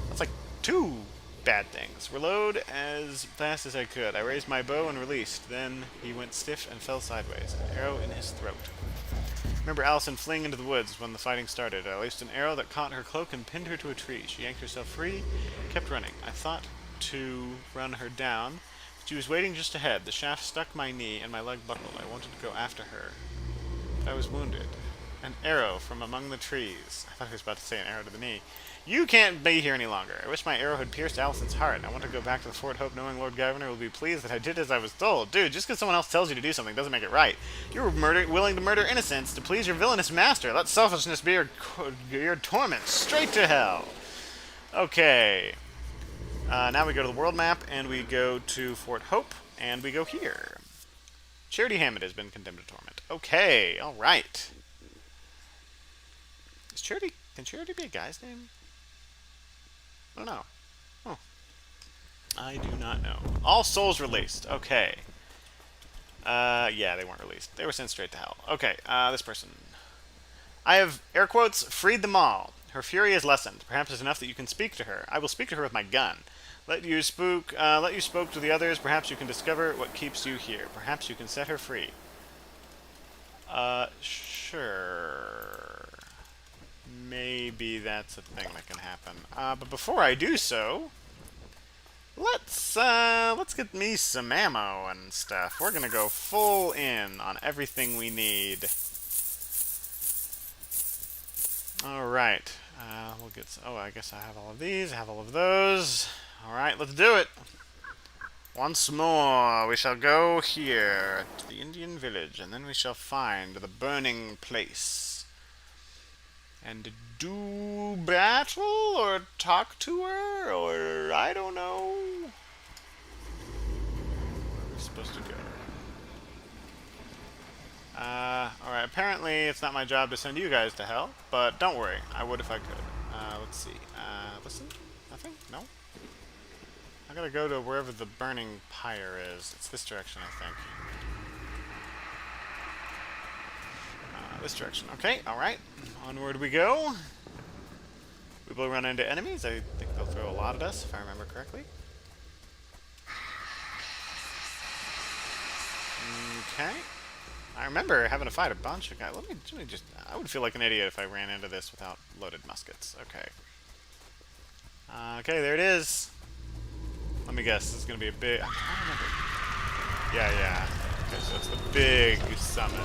That's like two bad things. Reload as fast as I could. I raised my bow and released. Then he went stiff and fell sideways, an arrow in his throat. Remember Allison fleeing into the woods when the fighting started. I laced an arrow that caught her cloak and pinned her to a tree. She yanked herself free, kept running. I thought to run her down, but she was waiting just ahead. The shaft stuck my knee and my leg buckled. I wanted to go after her, but I was wounded. An arrow from among the trees. I thought he was about to say an arrow to the knee. You can't be here any longer. I wish my arrow had pierced Allison's heart. I want to go back to the Fort Hope knowing Lord Governor will be pleased that I did as I was told. Dude, just because someone else tells you to do something doesn't make it right. You were willing to murder innocents to please your villainous master. Let selfishness be your torment. Straight to hell. Okay. Now we go to the world map, and we go to Fort Hope, and we go here. Charity Hammond has been condemned to torment. Okay, alright. Can Charity be a guy's name? I don't know. Oh. I do not know. All souls released. Okay. Yeah, they weren't released. They were sent straight to hell. Okay, this person. I have, air quotes, freed them all. Her fury is lessened. Perhaps it's enough that you can speak to her. I will speak to her with my gun. Let you spoke to the others. Perhaps you can discover what keeps you here. Perhaps you can set her free. Sure. Maybe that's a thing that can happen. But before I do so, let's get me some ammo and stuff. We're gonna go full in on everything we need. All right. We'll get. Oh, I guess I have all of these. I have all of those. All right, let's do it. Once more, we shall go here to the Indian village, and then we shall find the burning place. And do battle, or talk to her, or I don't know. Where are we supposed to go? Alright, apparently it's not my job to send you guys to hell, but don't worry, I would if I could. Let's see. Listen? Nothing? No? I gotta go to wherever the burning pyre is. It's this direction, I think. This direction. Okay, alright. Onward we go. We will run into enemies. I think they'll throw a lot at us, if I remember correctly. Okay. I remember having to fight a bunch of guys. Let me just... I would feel like an idiot if I ran into this without loaded muskets. Okay. Okay, there it is. Let me guess. This is going to be a big... I don't remember. Yeah, yeah. Okay, so it's the big summon.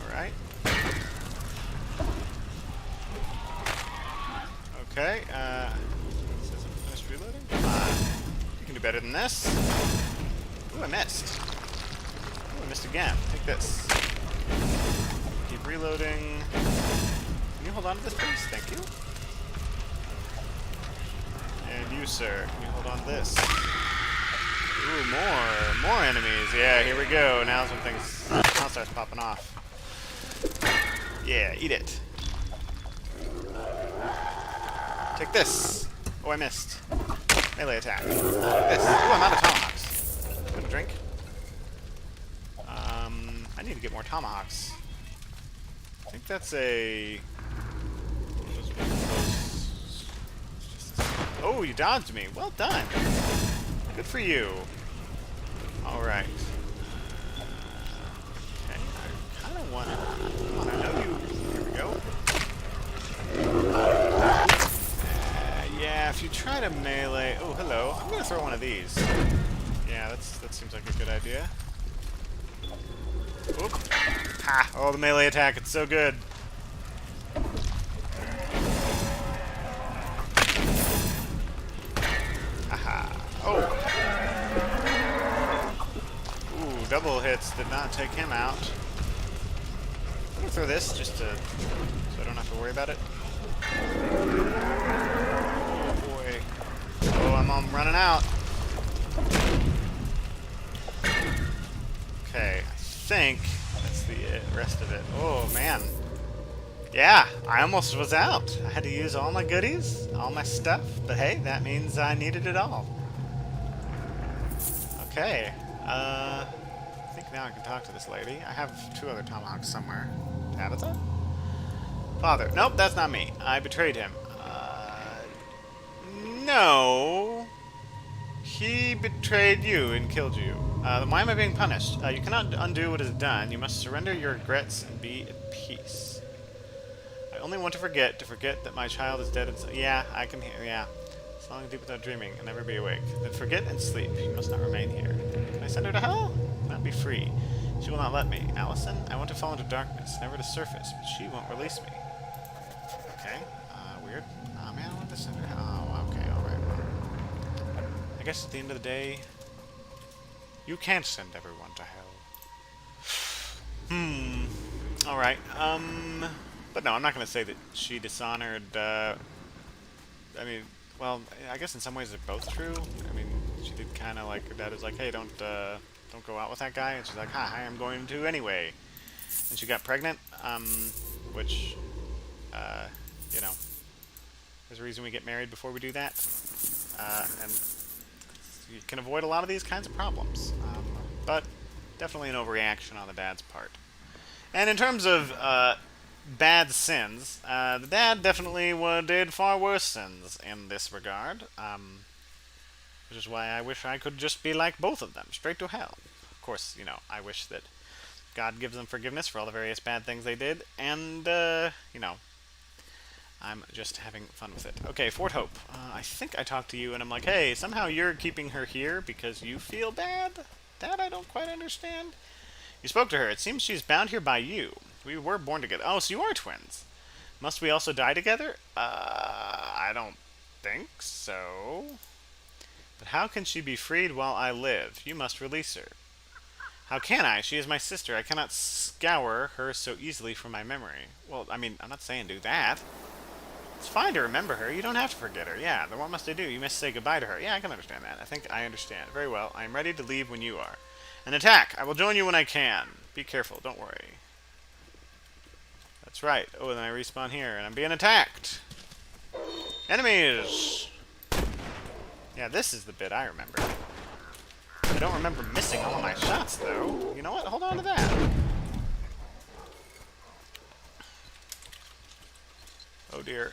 Alright. Okay, says I'm finished reloading. Come on. You can do better than this. Ooh, I missed. Ooh, I missed again. Take this. Keep reloading. Can you hold on to this, please? Thank you. And you, sir, can you hold on to this? Ooh, more enemies. Yeah, here we go. Now's when things now starts popping off. Yeah, eat it. Take this. Oh, I missed. Melee attack. Take this. Ooh, I'm out of tomahawks. Got a drink? I need to get more tomahawks. I think that's a... Oh, you dodged me. Well done. Good for you. Alright. Okay, I kind of want to... Come on, I know you... Here we go. Yeah, if you try to melee... Oh, hello. I'm going to throw one of these. Yeah, that seems like a good idea. Oop. Ha! Oh, the melee attack. It's so good. Aha. Oh! Ooh, double hits did not take him out. I'm going to throw this just to... so I don't have to worry about it. Oh, boy. Oh, I'm running out. Okay, I think that's the rest of it. Oh, man. Yeah, I almost was out. I had to use all my goodies, all my stuff, but hey, that means I needed it all. Okay, I think now I can talk to this lady. I have 2 other tomahawks somewhere. Tabitha? Father. Nope, that's not me. I betrayed him. No. He betrayed you and killed you. Then why am I being punished? You cannot undo what is done. You must surrender your regrets and be at peace. I only want to forget that my child is dead and so... Yeah, I can hear... Yeah. Falling deep without dreaming and never be awake. Then forget and sleep. You must not remain here. Can I send her to hell? Not be free. She will not let me. Allison, I want to fall into darkness, never to surface, but she won't release me. Okay. Weird. Oh, man, I want to send her... Oh, okay, alright. I guess at the end of the day... You can't send everyone to hell. Alright, but no, I'm not going to say that she dishonored, I mean, well, I guess in some ways they're both true. I mean, she did kind of like, her dad was like, hey, don't go out with that guy, and she's like, hi, I'm going to anyway. And she got pregnant, which, you know, there's a reason we get married before we do that, and you can avoid a lot of these kinds of problems, but definitely an overreaction on the dad's part. And in terms of bad sins, the dad definitely did far worse sins in this regard, which is why I wish I could just be like both of them, straight to hell. Of course, you know, I wish that God gives them forgiveness for all the various bad things they did, and, you know, I'm just having fun with it. Okay, Fort Hope. I think I talked to you, and I'm like, hey, somehow you're keeping her here because you feel bad? That I don't quite understand. You spoke to her. It seems she's bound here by you. We were born together. Oh, so you are twins. Must we also die together? I don't think so. But how can she be freed while I live? You must release her. How can I? She is my sister. I cannot scour her so easily from my memory. Well, I mean, I'm not saying do that. It's fine to remember her. You don't have to forget her. Yeah, then what must I do? You must say goodbye to her. Yeah, I can understand that. I think I understand. Very well. I am ready to leave when you are. An attack! I will join you when I can. Be careful. Don't worry. That's right. Oh, and then I respawn here, and I'm being attacked. Enemies! Yeah, this is the bit I remember. I don't remember missing all of my shots, though. You know what? Hold on to that. Oh, dear.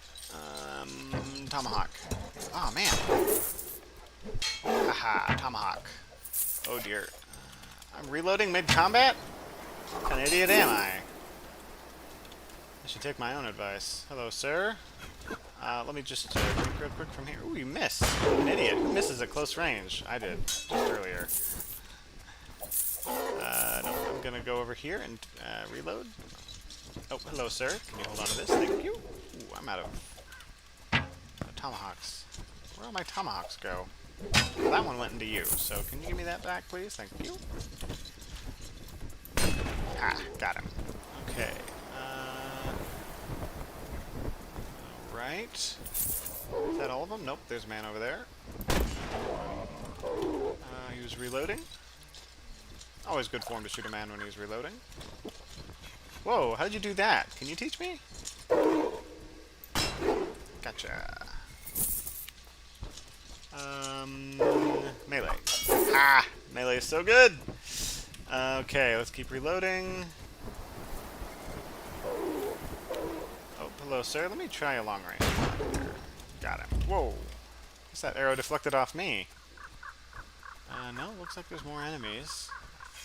Tomahawk. Oh, man. Aha, tomahawk. Oh, dear. I'm reloading mid-combat? What kind of idiot am I? I should take my own advice. Hello, sir. Let me just think real quick from here. Ooh, you missed. An idiot. Who misses at close range? I did, just earlier. No, I'm gonna go over here and reload. Oh, hello, sir. Can you hold on to this? Thank you. Ooh, I'm out of tomahawks. Where all my tomahawks go? Well, that one went into you, so can you give me that back, please? Thank you. Ah, got him. Okay. Alright. Is that all of them? Nope, there's a man over there. He was reloading. Always good form to shoot a man when he's reloading. Whoa, how'd you do that? Can you teach me? Gotcha. Melee. Ah! Melee is so good! Okay, let's keep reloading. Oh, hello, sir. Let me try a long range here. Got him. Whoa! What's that arrow deflected off me? No, looks like there's more enemies.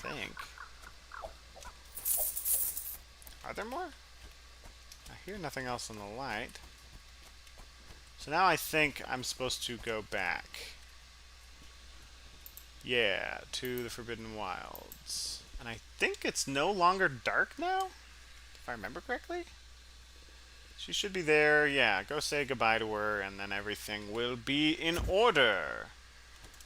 I think. Are there more? I hear nothing else in the light. So now I think I'm supposed to go back. Yeah, to the Forbidden Wilds. And I think it's no longer dark now? If I remember correctly? She should be there. Yeah, go say goodbye to her, and then everything will be in order.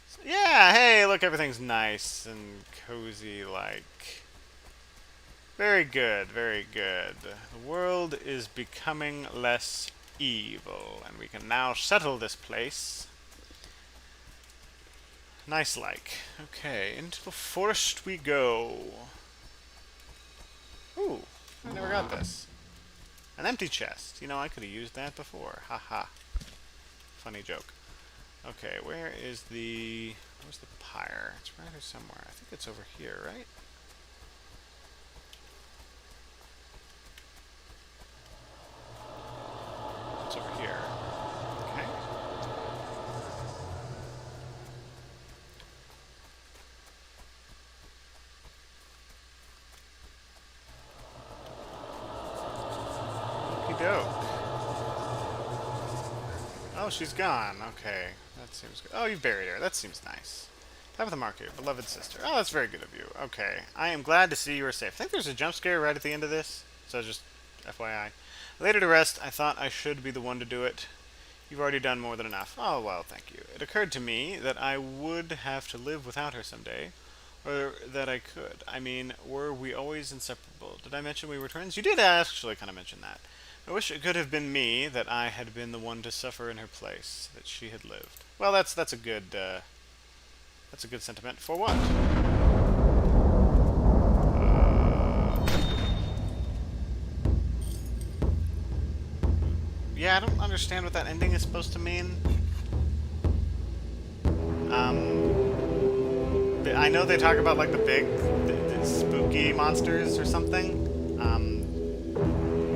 So, yeah, hey, look, everything's nice and cozy, like... Very good, very good. The world is becoming less evil, and we can now settle this place. Nice like. Okay, into the forest we go. Ooh, I never got this. An empty chest. You know, I could have used that before. Haha. Funny joke. Okay, where's the pyre? It's right here somewhere. I think it's over here, right? It's over here. Okay. Okey-doke. Oh, she's gone. Okay. That seems good. Oh, you've buried her. That seems nice. Top of the market, beloved sister. Oh, that's very good of you. Okay. I am glad to see you are safe. I think there's a jump scare right at the end of this. So just FYI. Later to rest, I thought I should be the one to do it. You've already done more than enough. Oh, well, thank you. It occurred to me that I would have to live without her someday. Or that I could. I mean, were we always inseparable? Did I mention we were twins? You did actually kind of mention that. I wish it could have been me, that I had been the one to suffer in her place, that she had lived. Well, that's a good sentiment. For what? Yeah, I don't understand what that ending is supposed to mean. I know they talk about like the spooky monsters or something. I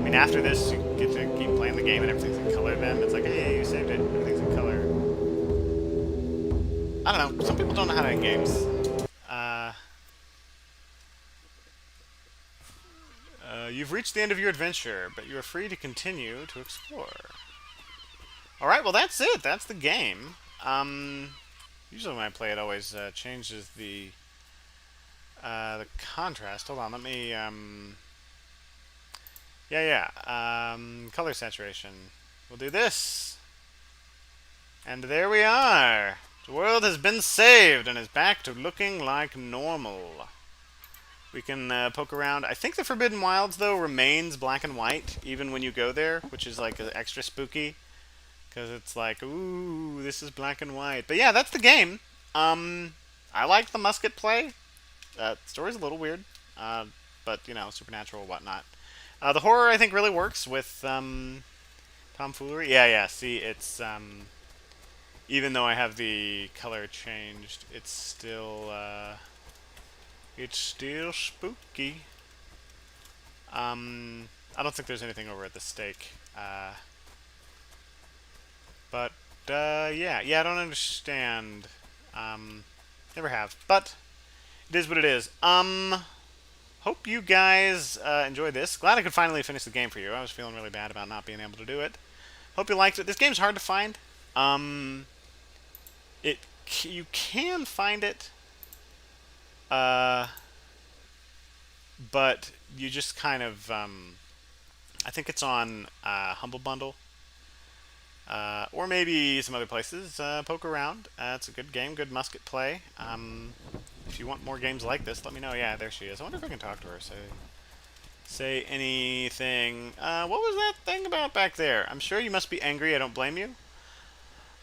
mean, after this, you get to keep playing the game and everything's in color. Then it's like, hey, you saved it. Everything's in color. I don't know. Some people don't know how to end games. You've reached the end of your adventure, but you are free to continue to explore. Alright, well that's it. That's the game. Usually when I play it always changes the contrast. Hold on, let me, color saturation. We'll do this. And there we are. The world has been saved and is back to looking like normal. We can poke around. I think the Forbidden Wilds, though, remains black and white, even when you go there, which is, like, extra spooky. Because it's like, ooh, this is black and white. But yeah, that's the game. I like the musket play. The story's a little weird. But, you know, supernatural, whatnot. The horror, I think, really works with tomfoolery. Yeah, see, it's... even though I have the color changed, it's still spooky. I don't think there's anything over at the stake. But yeah, I don't understand. Never have. But it is what it is. Hope you guys enjoy this. Glad I could finally finish the game for you. I was feeling really bad about not being able to do it. Hope you liked it. This game's hard to find. Um, you can find it, uh, but you just kind of I think it's on Humble Bundle, or maybe some other places. Poke around. It's a good game, good musket play. If you want more games like this, let me know. Yeah, there she is. I wonder if I can talk to her. Say anything. What was that thing about back there? I'm sure you must be angry. I don't blame you.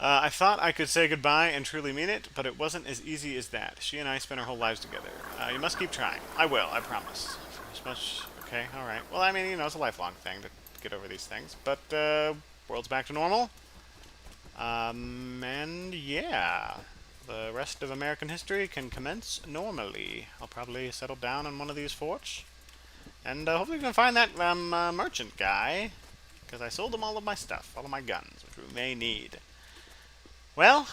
I thought I could say goodbye and truly mean it, but it wasn't as easy as that. She and I spent our whole lives together. You must keep trying. I will, I promise. Okay, alright. Well, I mean, it's a lifelong thing to get over these things. But, world's back to normal. And yeah. The rest of American history can commence normally. I'll probably settle down in one of these forts. And hopefully we can find that merchant guy. Because I sold him all of my stuff, all of my guns, which we may need. Well,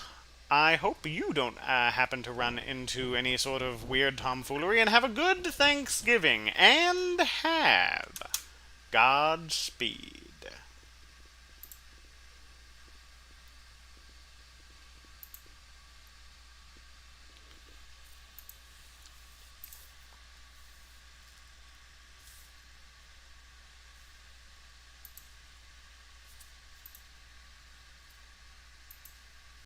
I hope you don't happen to run into any sort of weird tomfoolery, and have a good Thanksgiving, and have Godspeed.